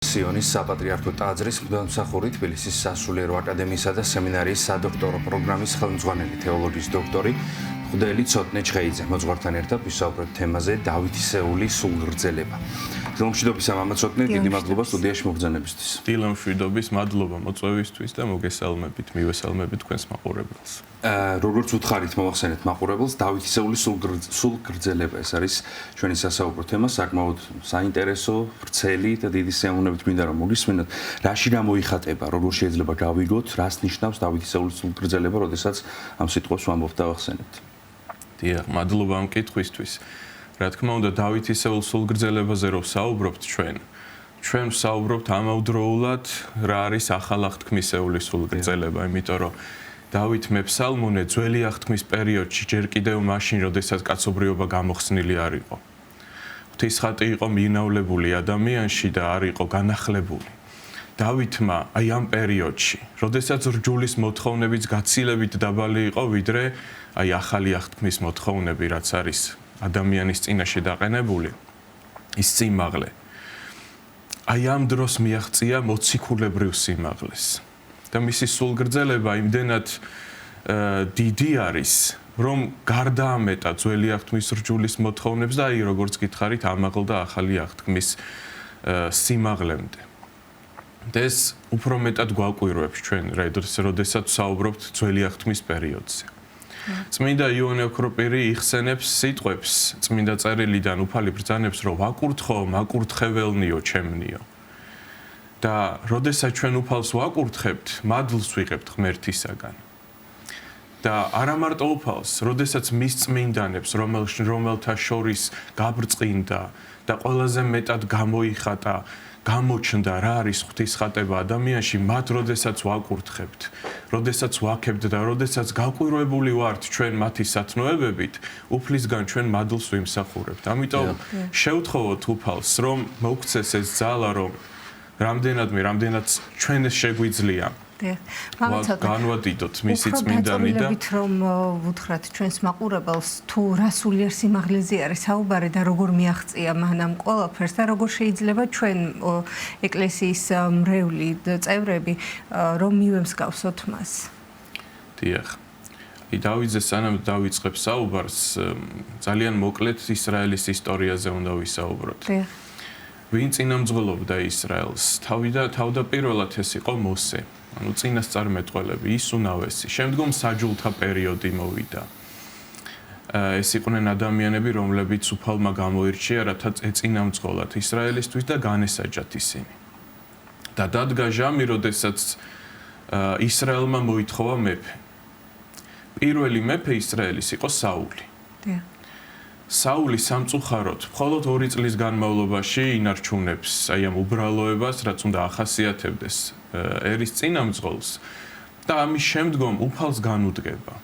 სიონის საპატრიარქო ტაძრის მღვდელმსახური თბილისის სასულიერო აკადემიისა და სემინარიის სადოქტორო პროგრამის ხელმძღვანელი თეოლოგიის დოქტორი მღვდელი ცოტნე ჩხეიძე მოძღვართან ერთად ვისაუბრებთ თემაზე დავითისეული სულგრძელება. დილამშვიდობის მამა ცოტნე, დიდი მადლობა სტუდიაში მოგზაურობისთვის. დილამშვიდობის მადლობა მოწვევისთვის და მოგესალმებით, მივესალმებით თქვენს მაყურებელს. როგორც უთხარით მოვახსენეთ მაყურებელს, დავითისეული სულგრძელება ეს არის ჩვენი სასაუბრო თემა, საკმაოდ საინტერესო, ვრცელი და დიდი სიამოვნებით მინდა რომ მოგისმენთ, რაში გამოიხატება, როგორ შეიძლება გავიგოთ, რას ნიშნავს დავითისეული სულგრძელება, როდესაც ამ სიტყვას ვამბობთ და ვახსენებთ. დიახ, მადლობა ამ კითხვისთვის. Რა თქმა უნდა, დავითისეულ სულგრძელებაზე რო ვსაუბრობთ ჩვენ ვსაუბრობთ ამავდროულად რა არის ახალ აღთქმისეული სულგრძელება, იმიტომ რომ დავით მეფსალმუნე ძველი აღთქმის პერიოდში ჯერ კიდევ მაშინ, როდესაც კაცობრიობა გამოხსნილი არ იყო. ღვთისხატი იყო მიინავლებული ადამიანში და არ იყო განახლებული. დავითმა აი ამ პერიოდში, როდესაც რჯულის მოთხოვნებიც გაცილებით დაბალი იყო, ვიდრე აი ახალი აღთქმის მოთხოვნები, რაც არის ადამიანის წინაშე დაყენებული, ის სიმაღლე. აი ამ დროს მიაღწია მოციქულებრივ სიმაღლეს. და მისი სულგრძელება იმდენად დიდი არის, რომ გარდაამეტა ძველი აღთქმის რჯულის მოთხოვნებს და აი როგორც გითხარით, ამაღლდა ახალი აღთქმის სიმაღლემდე. და ეს უფრო მეტად გვაკვირვებს ჩვენ, როდესაც ვსაუბრობთ ძველი აღთქმის პერიოდზე. წმინდა იოანე ოქროპირი იხსენებს სიტყვებს წმინდა წერილიდან უფალი ბრძანებს, რომ ვაკურთხო, მაკურთხეველნიო ჩემნიო. და როდესაც ჩვენ უფალს ვაკურთხებთ, მადლს ვიღებთ ღმერთისაგან. და არა მარტო უფალს, როდესაც მის წმინდანებს, რომელთა შორის გაბრწყინდა და ყველაზე მეტად გამოიხატა, გამოჩნდა რა არის ღვთისხატება ადამიანში, მათ როდესაც ვაკურთხებთ, როდესაც ვაქებთ და როდესაც გაკვირვებული ვართ ჩვენ მათი სათნოებებით, უფლისგან ჩვენ მადლს ვიმსახურებთ. ამიტომ შევთხოვოთ უფალს, რომ მოგცეს ეს ძალა, რომ რამდენად ჩვენ შეგვიძლია განვადიდოთ მისი წმინდანი და რომ ვუთხრათ ჩვენს მაყურებელს თუ რა სულიერ სიმაღლეზე არის საუბარი და როგორ მიაღწია მანამ ყველაფერს და როგორ შეიძლება ჩვენ ეკლესიის მრევლი წევრები რომ მივემსგავსოთ მას. დიახ. დავითზე სანამ დავიწყებს საუბარს, ძალიან მოკლედ ისრაელის ისტორიაზე უნდა ვისაუბროთ. დიახ. ვინ წინამძღოლობდა ისრაელს? თავდაპირველად ეს იყო მოსე. ანუ წინასწარმეტყველები, ის უნავესი. შემდგომ საჯულთა პერიოდი მოვიდა. ეს იყვნენ ადამიანები, რომლებიც უფალმა გამოირჩია, რათა ეწინამძღოლათ ისრაელისთვის და განესაჯათ ისინი. და დადგა ჟამი, როდესაც ისრაელმა მოითხოვა მეფე. პირველი მეფე ისრაელის იყო საული. საული სამწუხაროდ მხოლოდ 2 წლის განმავლობაში ინარჩუნებს აი ამ უბრალოებას, რაც უნდა ახასიათებდეს ერის წინამძღოლს და ამის შემდგომ უფალს განუდგება.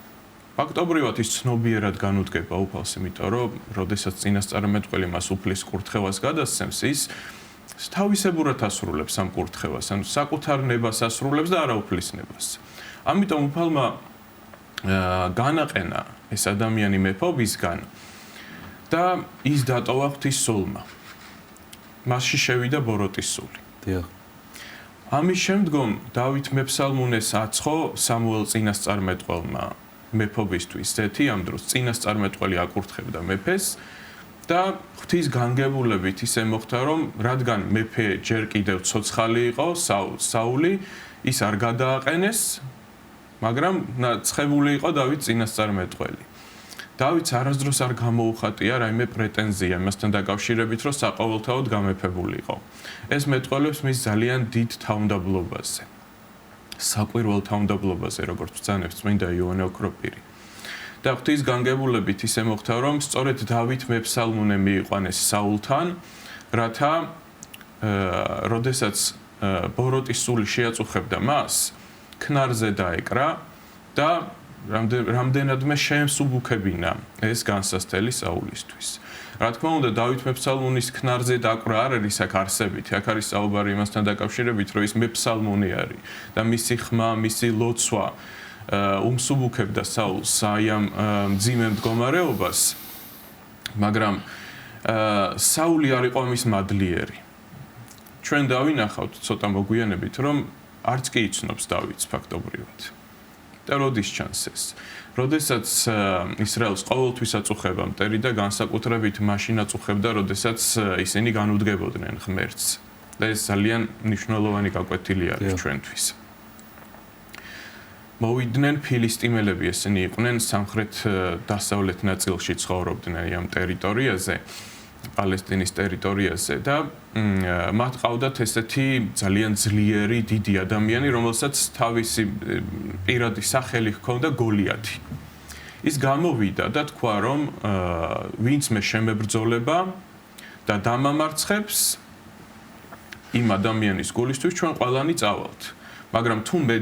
ფაქტობრივად ის ცნობიერად განუდგება უფალს, იმიტომ რომ როდესაც წინასწარმეტყველი მას უფლის კურთხევას გადასცემს, ის თავისებურად ასრულებს ამ კურთხევას, ანუ საკუთარ ნებას ასრულებს და არა უფლის ნებას. ამიტომ უფალმა განაყენა ეს ადამიანი მეფობისგან და ის დატოვა ღვთის სულმა. მასში შევიდა ბოროტის სული. დიახ. ამის შემდგომ დავით მეფსალმუნეს აცხო სამუელ წინასწარმეტყველმა მეფობისთვის. ზეთი ამ დროს წინასწარმეტყველი აკურთხებდა მეფეს და ღვთის განგებულებით ისე მოხდა, რომ რადგან მეფე ჯერ კიდევ ცოცხალი იყო, საული, ის არ გადააყენეს, მაგრამ ცხებული იყო დავით წინასწარმეტყველი. დავითს არასდროს არ გამოუხატია რაიმე პრეტენზია იმასთან დაკავშირებით, რომ საყოველთაოდ გამეფებული იყო. ეს მეტყველებს მის ძალიან დიდ თავმდაბლობაზე. საკვირველ თავმდაბლობაზე, როგორც ბრძანებს წმინდა იოანე ოქროპირი. და ღვთის განგებულებით ისე მოხდა, რომ სწორედ დავით მეფსალმუნე მიიყვანეს საულთან, რათა როდესაც ბოროტის სული შეაწუხებდა მას, ქნარზე დაეკრა და რამდენადმე შეემსუბუქებინა ეს განსასწრელი საულისთვის. რა თქმა უნდა, დავით მეფსალმუნის ქნარზე დაკვრა არ არის აქ არსებით. აქ არის საუბარი იმასთან დაკავშირებით, რომ ის მეფსალმუნი არის და მისი ხმა, მისი ლოცვა უმსუბუქებდა საულს აი ამ მძიმე მდგომარეობას, მაგრამ საული არ იყო ამის მადლიერი. ჩვენ დავინახავთ ცოტა მოგვიანებით, რომ არც კი იცნობს დავითს ფაქტობრივად. და როდის ჩანს ეს? როდესაც ისრაელს ყოველთვის აწუხება მტერი და განსაკუთრებით მაშინ აწუხებდა, როდესაც ისინი განუდგებოდნენ ღმერთს. და ეს ძალიან მნიშვნელოვანი გაკვეთილი არის ჩვენთვის. მოვიდნენ ფილისტიმელები, ესენი იყვნენ სამხრეთ დასავლეთ ნაწილში ცხოვრობდნენ ამ ტერიტორიაზე, პალესტინის ტერიტორიაზე და მათ ყავდათ ესეთი ძალიან ძლიერი დიდი ადამიანი, რომელსაც თავისი პირადი სახელი ჰქონდა გოლიათი. ის გამოვიდა და თქვა, რომ ვინც მე შემებრძოლება და დამამარცხებს იმ ადამიანის გულისთვის ჩვენ ყველანი წავალთ. მაგრამ თუ მე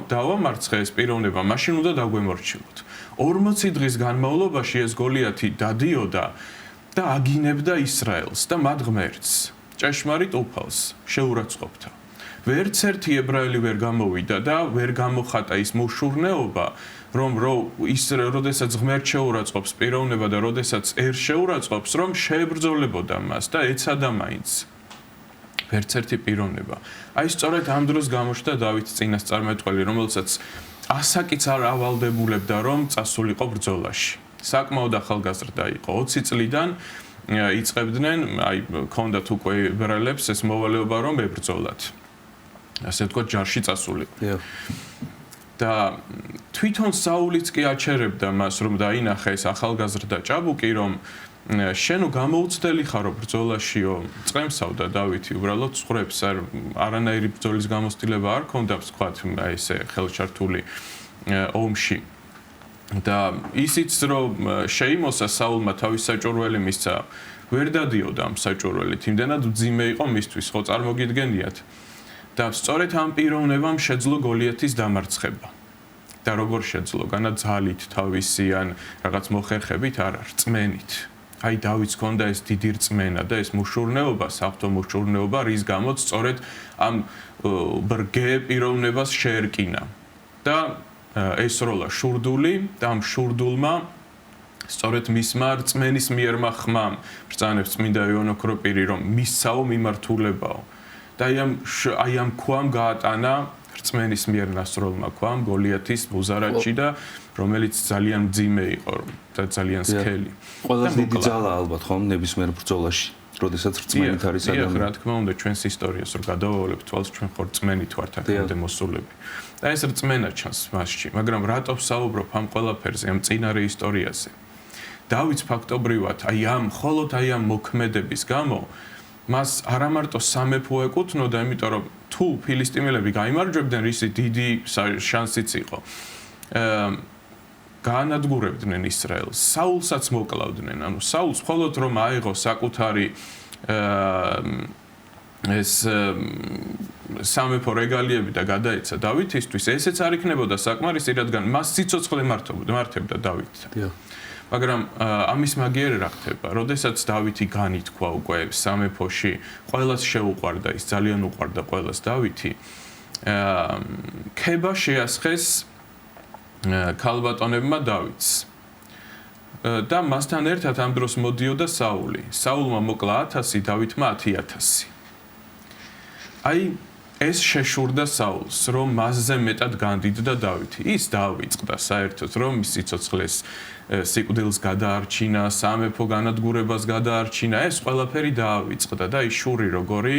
დავამარცხე ეს პიროვნება, მაშინ უნდა დაგვემორჩილოთ. 40 დღის განმავლობაში ეს გოლიათი დადიოდა და აგინებდა ისრაელს და მათ ღმერთს, ჭეშმარიტ უფალს, შეურაცხყოფდა. ვერც ერთი ებრაელი ვერ გამოვიდა და ვერ გამოხატა ის მოშურნეობა, რომ როდესაც ღმერთს შეურაცხყოფს პიროვნება და როდესაც ერთ შეურაცხყოფს, რომ შეებრძოლებოდა მას და ეცადა მაინც. ვერც ერთი პიროვნება. აი სწორედ ამ დროს გამოჩნდა დავითის წინასწარმეტყველი, რომელსაც ასაკიც არ ავალდებულებდა, რომ წასულიყო ბრძოლაში. საკმაოდ ახალგაზრდა იყო, 20 წლიდან იწყებდნენ, აი ქონდათ უკვე ებრაელებს ეს მოვალეობა, რომ ებრძოლათ. ასე ვთქვათ, ჯარში წასულიყო. და თვითონ საულიც კი აჩერებდა მას, რომ დაინახა ეს ახალგაზრდა ჭაბუკი, რომ შენო გამოუცდელი ხარო ბრძოლაშიო, წემსავდა დავითი, უბრალოდ წვრებს, არანაირი ბრძოლის გამოცდილება არ ქონდა, ვთქვათ, აი ესე ხელჩართული ომში. და ისიც რომ შეიმოსა საულმა თავის საჭურველი მისცა, ვერ დადიოდა ამ საჭურველით, იმდენად მძიმე იყო მისთვის, ხო წარმოგიდგენიათ. და სწორედ ამ პიროვნებამ შეძლო გოლიათის დამარცხება. და როგორ შეძლო? განა ძალით თავისი ან რაღაც მოხერხებით, არა, რწმენით. აი დავითს ჰქონდა ეს დიდი რწმენა და ეს მოშურნეობა, საფრთხო მოშურნეობა, რის გამოც სწორედ ამ ბრგე პიროვნებას შეერკინა. და ესროლა შურდული და ამ შურდულმა სწორედ მისმა რწმენის მიერმა ხმამ ბრძანებს წმინდა იოანე ოქროპირი, რომ მისცაო მიმართულებაო. და აი ამ ქვამ გაატანა რწმენის მიერ ნასროლმა ქვამ გოლიათის მუზარაჩი და რომელიც ძალიან მძიმე იყო და ძალიან სქელი. ყველაზე დიდი ძალა ალბათ ხომ ნებისმიერ ბრძოლაში, როდესაც რწმენით არის ადამიანი. რა თქმა უნდა, ჩვენს ისტორიას რო გადავავალებთ, თვალს ჩვენ ხარ რწმენით ვართ აქამდე მოსულები. და ეს რწმენა ჩანს მასში, მაგრამ რატო ვსაუბრობ ამ ყველაფერზე, ამ წინარე ისტორიაზე? დავითს ფაქტობრივად მხოლოდ ამ მოქმედების გამო მას არამარტო სამეფო ეკუთვნოდა, იმიტომ რომ თუ ფილისტიმელები გაიმარჯვებდნენ, ისი დიდი შანსიც იყო. გაანადგურებდნენ ისრაელს, საულსაც მოკლავდნენ. ანუ საულს მხოლოდ რომ აიღო საკუთარი ეს სამეფო რეგალიები და გადაეცა დავითისთვის, ესეც არ იქნებოდა საკმარისი, რადგან მას სიცოცხლე მართებდა დავითს. მაგრამ ამის მაგიერი რა ხდება? როდესაც დავითი განითქვა უკვე სამეფოში, ყველას შეუყვარდა, ის ძალიან უყვარდა ყველას დავითი. ქება შეასხეს ქალბატონებმა დავითს. და მასთან ერთად ამ დროს მოდიოდა საული. საულმა მოკლა 1000, დავითმა 10000. აი ეს შეშურდა საულს, რომ მასზე მეტად განდიდდა დავითი. ის დაავიწყდა საერთოდ, რომ მის სიცოცხლეს სიკვდილს გადაარჩინა, სამეფო განადგურებას გადაარჩინა, ეს ყველაფერი დაავიწყდა და ის შური როგორი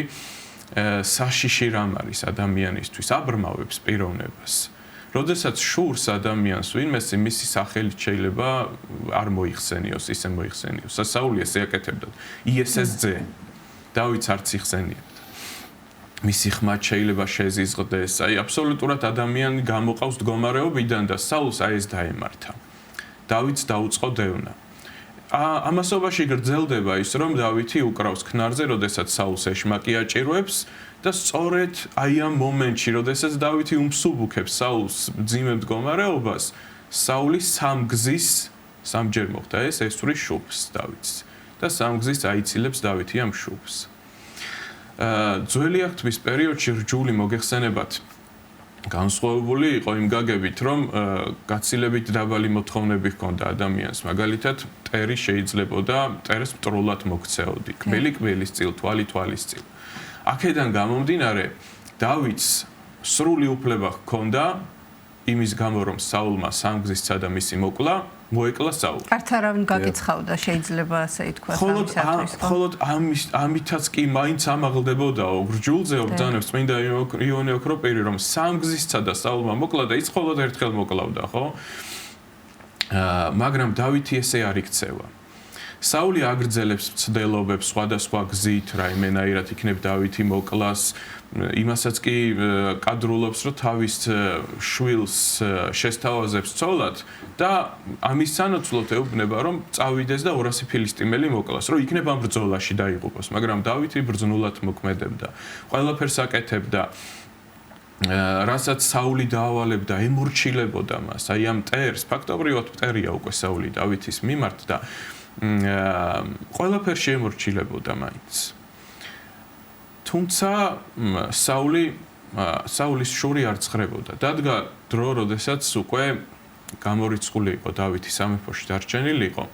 საშიში რამ არის ადამიანისთვის, აბრმავებს პიროვნებას. როდესაც შურს ადამიანს ვინმეს მისი სახელით შეიძლება არ მოიხსენიოს, ისე მოიხსენიოს. საული ესე აკეთებდა. იესეს ძე. დავითს არც იხსენიებდა. მისი ხმა შეიძლება შეზიზღდეს. აი აბსოლუტურად ადამიანი გამოყავს მდგომარეობიდან და საულს ეს დაემართა. დავითს დაუწყო დევნა. ამასობაში გრძელდება ის, რომ დავითი უკრავს ქნარზე, როდესაც საულს ეშმაკი აჭირვებს და სწორედ აი ამ მომენტში, როდესაც დავითი უმსუბუქებს საულს მძიმე მდგომარეობას, საული სამგზის სამჯერ მოხდა ეს ესვრის შუბს დავითს და სამგზის აიცილებს დავითი ამ შუბს. ძველი აღთქმის პერიოდში რჯული მოგეხსენებათ განსხვავებული იყო იმ გაგებით, რომ გაცილებით დაბალი მოთხოვნები ჰქონდა ადამიანს. მაგალითად, მტერი შეიძლებოდა მტერს მტრულად მოქცეოდი. კბილი კბილის წილ, თვალი თვალის წილ. აქედან გამომდინარე დავითს სრული უფლება ჰქონდა იმის გამო რომ საულმა სამგზისცა და მისი მოკლა მოეკლა საული. არც არავინ გაკიცხავდა შეიძლება ასე ითქვას ამისათვის. ხოლოდ ამითაც კი მაინც ამაღლდებოდაო გრჯულზე ბრძანებს წმინდა იონე ოქროპირი რომ სამგზისცა და საულმა მოკლა და ის მხოლოდ ერთხელ მოკლავდა, ხო? მაგრამ დავითი ესე არ იქცევა. საული აგრძელებს მცდელობებს სხვადასხვა გზით, რაიმენაირად იქნებ დავითი მოკლას, იმასაც კი კადრულობს, რომ თავის შვილს შესთავაზებს ცოლად და ამის სანაცვლოდ ეუბნება, რომ წავიდეს და 200 ფილისტიმელი მოკლას, რომ იქნებ ამ ბრძოლაში დაიღუპოს, მაგრამ დავითი ბრძნულად მოქმედებდა. ყველაფერს აკეთებდა რასაც საული დაავალებდა, ემორჩილებოდა მას. აი ამ მტერს, ფაქტობრივად მტერია უკვე საული დავითის მიმართ და ყველაფერში ემორჩილებოდა მაინც. თუმცა საულის შური არ ცხრებოდა. დადგა დრო, როდესაც უკვე გამორიცხული იყო დავითი სამეფოში დარჩენილი იყო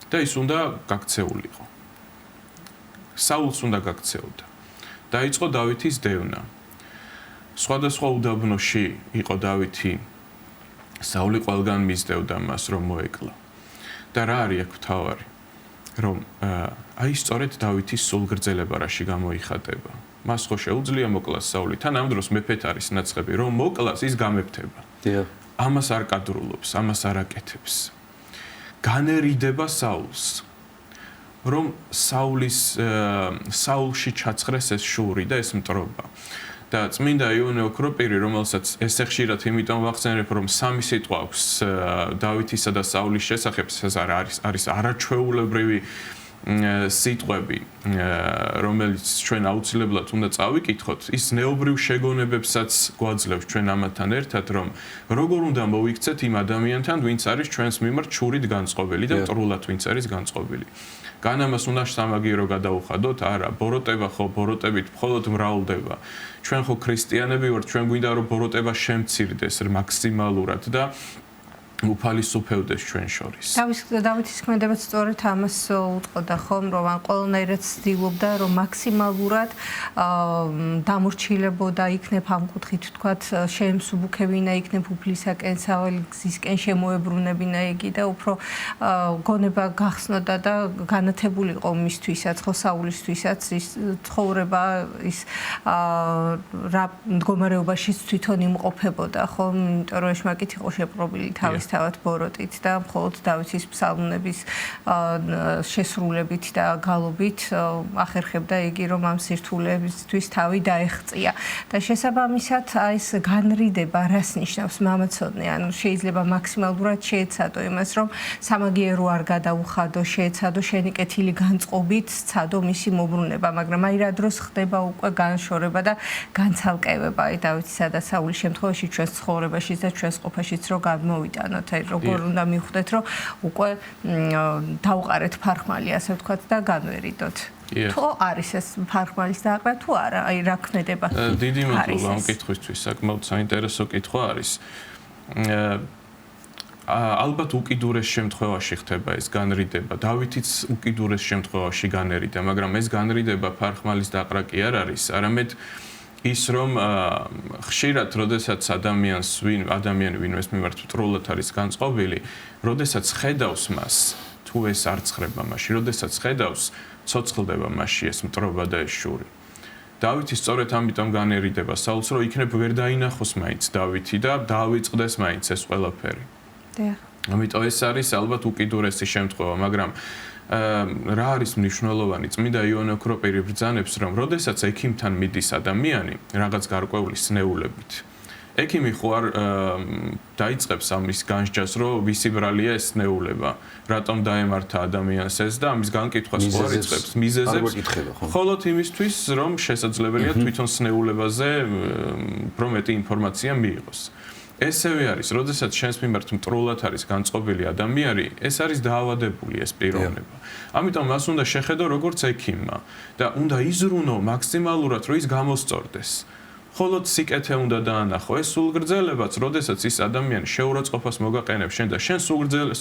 და ის უნდა გაქცეულიყო. საულს უნდა გაქცეოდა. დაიწყო დავითის დევნა. სხვადასხვა უდაბნოში იყო დავითი. საული ყველგან მისდევდა მას რომ მოეკლა. და რა არის აქ თავარი? რომ აი სწორედ დავითის სულგრძელება რაში გამოიხატება. მას ხო შეუძლია მოკლას საული. თან ამ დროს მეფეთ არის ნაცხები, რომ მოკლას ის გამეფთება. ამას არ კადრულობს, ამას არ აკეთებს. განერიდება საულს. რომ საულში ჩაცხრეს ეს შური და ეს მტრობა. და წმინდა იონე ოქროპირი, რომელსაც ესე ხშირად იმიტომ ვახსენებ, რომ სამი სიტყვა აქვს დავითისა და საულის შესახებ, ეს არის არაჩვეულებრივი სიტყვები, რომელიც ჩვენ აუცილებლად უნდა წავიკითხოთ, ის ნეობრივ შეგონებებსაც გვაძლევს ჩვენ ამათთან ერთად, რომ როგორ უნდა მოვიქცეთ იმ ადამიანთან, ვინც არის ჩვენს მიმართ შურით განწყობილი და მტრულად ვინც არის განწყობილი. გან ამას უნდა სამაგიერო გადაუხადოთ? არა, ბოროტება ხო, ბოროტებით მხოლოდ მრავლდება. ჩვენ ხო ქრისტიანები ვართ, ჩვენ გვინდა რომ ბოროტება შემცირდეს მაქსიმალურად და უფალისუფევდეს ჩვენ შორის. დავითის ქმედებაც სწორედ ამას უტყოდა ხომ, რომ ან ყველანაირად ცდილობდა, რომ მაქსიმალურად დამორჩილებოდა, იქნებ ამ კუთხით თქვათ, შემსუბუქებინა, იქნებ უფლისაკენ, სავალი გზისკენ შემოებრუნებინა იგი და უფრო გონება გახსნოდა და განათებულიყო მისთვისაც, ხო საულისთვისაც ის ცხოვრება ის რა მდგომარეობაშიც თვითონ იმყოფებოდა, ხო, იმიტომ რომ ეშმაკით იყო შეპყრობილი თავის თავად ბოროტით და მხოლოდ დავითის ფსალმუნების შესრულებით და გალობით ახერხებდა იგი რომ ამ სირთულეებისთვის თავი დაეღწია და შესაბამისად ეს განრიდება რას ნიშნავს მამაცოდნე ანუ შეიძლება მაქსიმალურად შეეცადო იმას რომ სამაგიერო არ გადაუხადო შეეცადო შენი კეთილი განწყობით ცადო მისი მობრუნება მაგრამ აი რა დროს ხდება უკვე განშორება და განცალკევება აი დავითისა და საულის შემთხვევაში ჩვენს ცხოვრებაშიც და ჩვენს ყოფაშიც რო გადმოვიტანოთ აი როგორ უნდა მივხვდეთ რომ უკვე დავყარეთ ფარხმალი ასე ვთქვათ და განვერიდოთ თუ არის ეს ფარხმალის დააყრა თუ არა აი რა ქმედება დიდი მადლობა ამ კითხვისთვის საკმაოდ საინტერესო კითხვა არის ალბათ უკიდურეს შემთხვევაში ხდება ეს განრიდება დავითიც უკიდურეს შემთხვევაში განერიდა მაგრამ ეს განრიდება ფარხმალის დაყრა კი არ არის არამედ ის რომ ხშირად როდესაც ადამიანი ვინმეს მიმართ მტრულად არის განწყობილი, როდესაც ხედავს მას, თუ ეს არ ცხრება მასში, როდესაც ხედავს, ცოცხლდება მასში ეს მტრობა და ეს შური. დავითი სწორედ ამიტომ განერიდება საულს, რომ იქნებ ვერ დაინახოს მაინც დავითი და დაავიწყდეს მაინც ეს ყველაფერი. ამიტომ ეს არის ალბათ უკიდურესი შემთხვევა, მაგრამ რა არის მნიშვნელოვანი წმინდა იონე ოქროპირი ბრძანებს რომ როდესაც ექიმთან მიდის ადამიანი რაღაც გარკვეული სნეულებით ექიმი ხო არ დაიწყებს ამის განსჯას რომ ვისი ბრალია ეს სნეულება რატომ დაემართა ადამიანს ეს და ამის განკითხვას ხო არ იწყებს მიზეზებს მხოლოდ იმისთვის რომ შესაძლებელია თვითონ სნეულებაზე უფრო მეტი ინფორმაცია მიიღოს ესევე არის, როდესაც შენს მიმართ მტრულად არის განწყობილი ადამიანი, ეს არის დაავადებული ეს პიროვნება. ამიტომ მას უნდა შეხედო როგორც ექიმმა და უნდა იზრუნო მაქსიმალურად, რომ ის გამოსწორდეს. მხოლოდ სიკეთე უნდა დაანახო ეს სულგრძელებაც, როდესაც ის ადამიანი შეურაცხყოფას მოგაყენებს შენ და შენ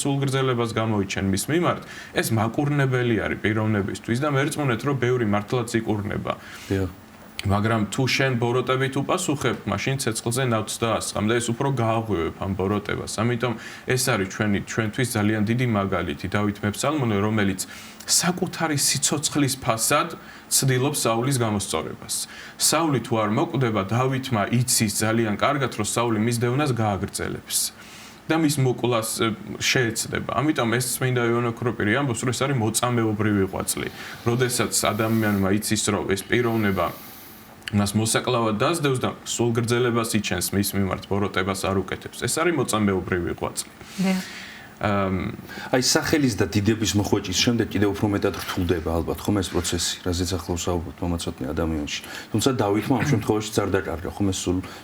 სულგრძელებას გამოიჩენ მის მიმართ, ეს მაკურნებელი არის პიროვნებისთვის და მერწმუნეთ, რომ ბევრი მართლაც იკურნება. მაგრამ თუ შენ ბოროტებით უპასუხებ, მაშინ ცეცხლზე ნავთს დაასხამ და ეს უფრო გააღვივებ ამ ბოროტებას. ამიტომ ეს არის ჩვენთვის ძალიან დიდი მაგალითი დავით მეფსალმონე, რომელიც საკუთარი სიცოცხლის ფასად ცდილობს საულის გამოსწორებას. საული თუ არ მოკვდება, დავითმა იცის ძალიან კარგად, რომ საული მის დევნას გააგრძელებს. და მის მოკვლას შეეცდება. ამიტომ ეს წმინდა იოანე ოქროპირი ამბობს, რომ ეს არის მოწამეობრივი ღვაწლი. როდესაც ადამიანმა იცის, რომ ეს პიროვნება მას მოსაკლავად დაძდევს და სულ გრძელებას იჩენს მის მიმართ ბოროტებას არ უკეთებს. ეს არის მოწამეობრივი ღვაწლი. აი სახელის და დიდების მოხვეჭის შემდეგ კიდევ უფრო მეტად რთულდება ალბათ ხომ ეს პროცესი, რაზეც ახლა ვსაუბრობთ მომაცოდნე ადამიანში. თუმცა დავითმა ამ შემთხვევაში არ დაკარგა ხომ ეს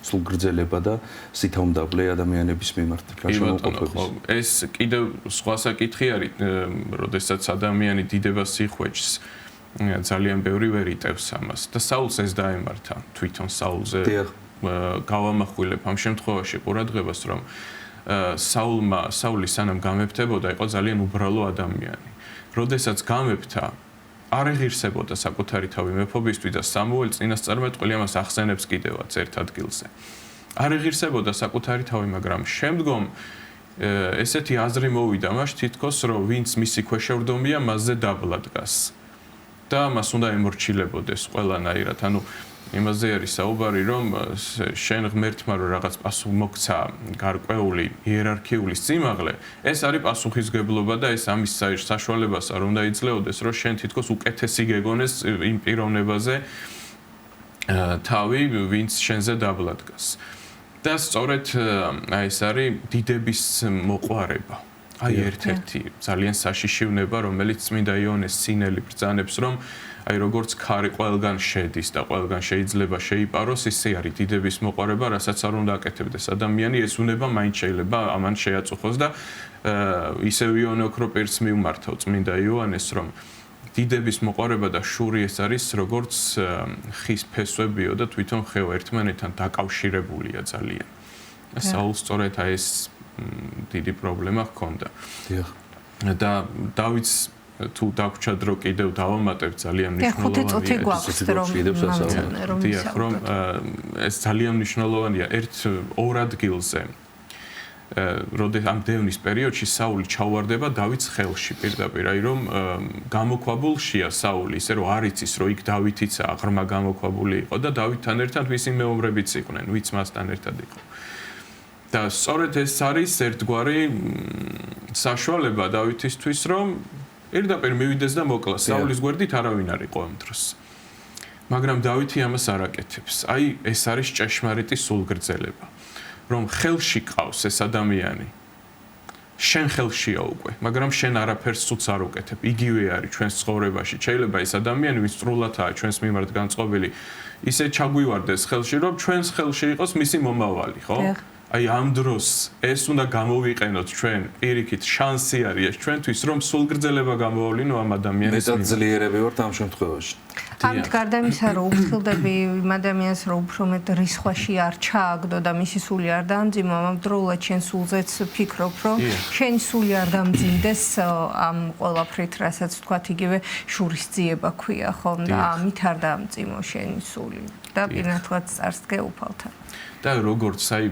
სულ გრძელება და სითაუნდაბლე ადამიანების მიმართ გაშმოყოფების. ეს კიდევ სხვა საკითხი არის, როდესაც ადამიანი დიდებას იხვეჭს, ძალიან ბევრი ვერ იტევს ამას და საულს ეს დაემართა თვითონ საულზე. გავამახვილებ ამ შემთხვევაში ყურადღებას, რომ საული სანამ გამეფთებოდა, იყო ძალიან უბრალო ადამიანი. როდესაც გამეფთა, არ ეღირსებოდა საკუთარი თავი მეფობისთვის და სამუელ წინასწარმეტყველი ამას ახსენებს კიდევაც ერთ ადგილზე. არ ეღირსებოდა საკუთარი თავი, მაგრამ შემდგომ ესეთი აზრი მოვიდა მას თითქოს, რომ ვინც მისი ქვეშევრდომია, მასზე დაბლა დგას. და მას უნდა ემორჩილებოდეს ყველანაირად. ანუ იმაზე არის საუბარი, რომ შენ ღმერთმა რო რაღაც პასუხი მოგცა გარკვეული იერარქიული სიმაღლე, ეს არის პასუხისგებლობა და ეს ამის საშუალებას არ უნდა იძლეოდეს, რომ შენ თითქოს უკეთესი გეგონეს იმ პიროვნებაზე თავი, ვინც შენზე დაბლა დგას. და სწორედ აი ეს არის დიდების მოყვარება. აი ერთ-ერთი ძალიან საშიშივნება, რომელიც წმინდა იოანეს სინელი ბრძანებს, რომ აი როგორც ქარი ყველგან შედის და ყველგან შეიძლება შეიპაროს, ისე არის დიდების მოყვარება, რასაც არ უნდა აკეთებდეს ადამიანი, ეს უნება მაინც შეიძლება ამან შეაწუხოს და ისევ იოანე ოქროპირს მიმართავ წმინდა იოანეს, რომ დიდების მოყვარება და შური ეს არის როგორც ხის ფესვებიო და თვითონ ხეო ერთმანეთთან დაკავშირებულია ძალიან. საულს სწორედ აი ეს დიდი პრობლემა ჰქონდა. და დავითს თუ დაგვჭა დრო კიდევ დავამატებ ძალიან მნიშვნელოვანია რომ ეს ძალიან მნიშვნელოვანია ორ ადგილზე. როდეს ამ დევნის პერიოდში საული ჩაუვარდება დავითს ხელში პირდაპირ, აი რომ გამოქვაბულშია საული, ისე რომ არ იცის, რომ იქ დავითიცა ღრმა გამოქვაბული იყო და დავითთან ერთად მისი მეომრებიც იყვნენ, ვიც მასთან ერთად იყო. და სწორედ ეს არის ერთგვარი საშუალება დავითისთვის, რომ პირდაპირ მივიდეს და მოკლას. საულის გვერდით არავინ არ იყო ამ დროს. მაგრამ დავითი ამას არ აკეთებს. აი ეს არის ჭეშმარიტი სულგრძელება. რომ ხელში ყავს ეს ადამიანი. შენ ხელშია უკვე, მაგრამ შენ არაფერს ცუც არ უკეთებ. იგივე არის ჩვენს ცხოვრებაში. შეიძლება ეს ადამიანი, ვინც სრულადაა ჩვენს მიმართ განწყობილი, ისე ჩაგვივარდეს ხელში, რომ ჩვენს ხელში იყოს მისი მომავალი, ხო? აი ამ დროს ეს უნდა გამოვიყენოთ ჩვენ პირიქით, შანსი არის ეს ჩვენთვის, რომ სულგრძელება გამოავლინო ამ ადამიანის მეტად ძლიერები ვართ ამ შემთხვევაში. ამით გარდა იმისა, რომ უფრთხილდები იმ ადამიანს, რომ უფრო მეტ რისხვაში არ ჩააგდო და მისი სული არ დაამძიმო, ამავდროულად შენ სულზეც ფიქრობ, რომ შენი სული არ დამძიმდეს ამ ყველაფრით, რასაც თქვათ იგივე შურის ძიება ქვია, ხო? და ამით არ დაამძიმო შენი სული და პირნათლად წარს გეუფალთა. და როგორც აი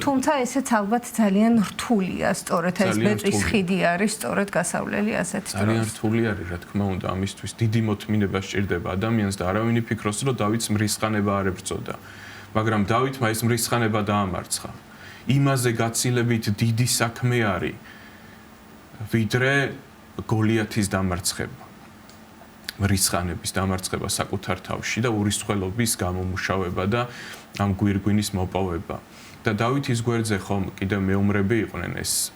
თუმცა ესეც ალბათ ძალიან რთულია, სწორედ ეს ბეწვის ხიდი არის, სწორედ გასავლელი ასეთ დროს. ძალიან რთული არის, რა თქმა უნდა, ამისთვის დიდი მოთმინება სჭირდება ადამიანს და არავინ იფიქროს, რომ დავითს მრისხანება არ ებრძოდა. მაგრამ დავითმა ეს მრისხანება დაამარცხა. იმაზე გაცილებით დიდი საქმე არის, ვიდრე გოლიათის დამარცხება. მრისხანების დამარცხება საკუთარ თავში და ურისხველობის გამომუშავება და ამ გვირგვინის მოპოვება. და დავითის გვერდზე ხომ კიდევ მეომრები იყვნენ ეს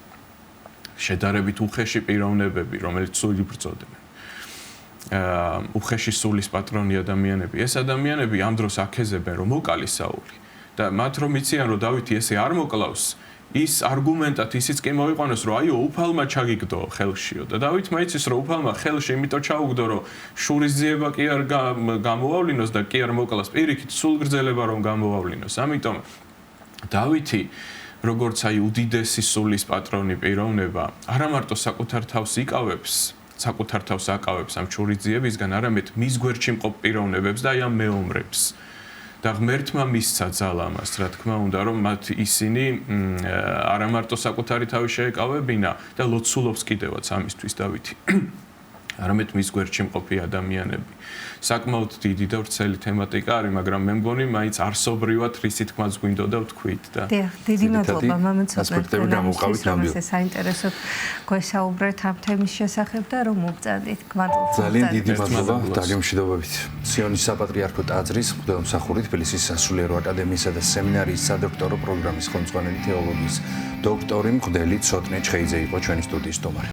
შედარებით უხეში პიროვნებები, რომელიც სულ იბრძოდნენ. უხეში სულის პატრონი ადამიანები. ეს ადამიანები ამ დროს აქეზებენ, რომ მოკალი საული. და მათ რომ იციან, რომ დავითი ესე არ მოკლავს, ის არგუმენტად ისიც კი მოიყვანოს, რომ აიო, უფალმა ჩაგიგდო ხელშიო და დავითმა იცის, რომ უფალმა ხელში იმიტომ ჩაუგდო, რომ შურის ძიება კი არ გამოავლინოს და კი არ მოკლას, პირიქით სულგრძელება რომ გამოავლინოს. ამიტომ დავითი, როგორც აი უდიდესი სულის პატრონი პიროვნება, არა მარტო საკუთარ თავს იკავებს, საკუთარ თავს აკავებს ამ შურის ძიებისგან, არამედ მის გვერდში მყოფ პიროვნებებს და აი ამ მეომრებს. და ღმერთმა მისცა ძალა მას, რა თქმა უნდა, რომ მათ ისინი არა მარტო საკუთარი თავი შეეკავებინა და ლოცულობს კიდევაც ამისთვის დავითი. არამედ მის გვერდში მყოფი ადამიანები. საკმაოდ დიდი და ვრცელი თემატიკა არის, მაგრამ მე მგონი მაინც არსობრივად რისი თქმაც გვინდოდა ვთქვით და დიდი მადლობა მამაცოდნე. ასპექტები დამოყავით ნამდვილად. საინტერესოდ გვესაუბრეთ ამ თემის შესახებ და რომ მოგწადით. მადლობა. ძალიან დიდი მადლობა დაგემშვიდობებით. სიონის საპატრიარქო ტაძრის მღვდელმსახური თბილისის სასულიერო აკადემიისა და სემინარიის სადოქტორო პროგრამის ხელმძღვანელი თეოლოგიის დოქტორი მღვდელი ცოტნე ჩხეიძე იყო ჩვენი სტუდიის სტუმარი.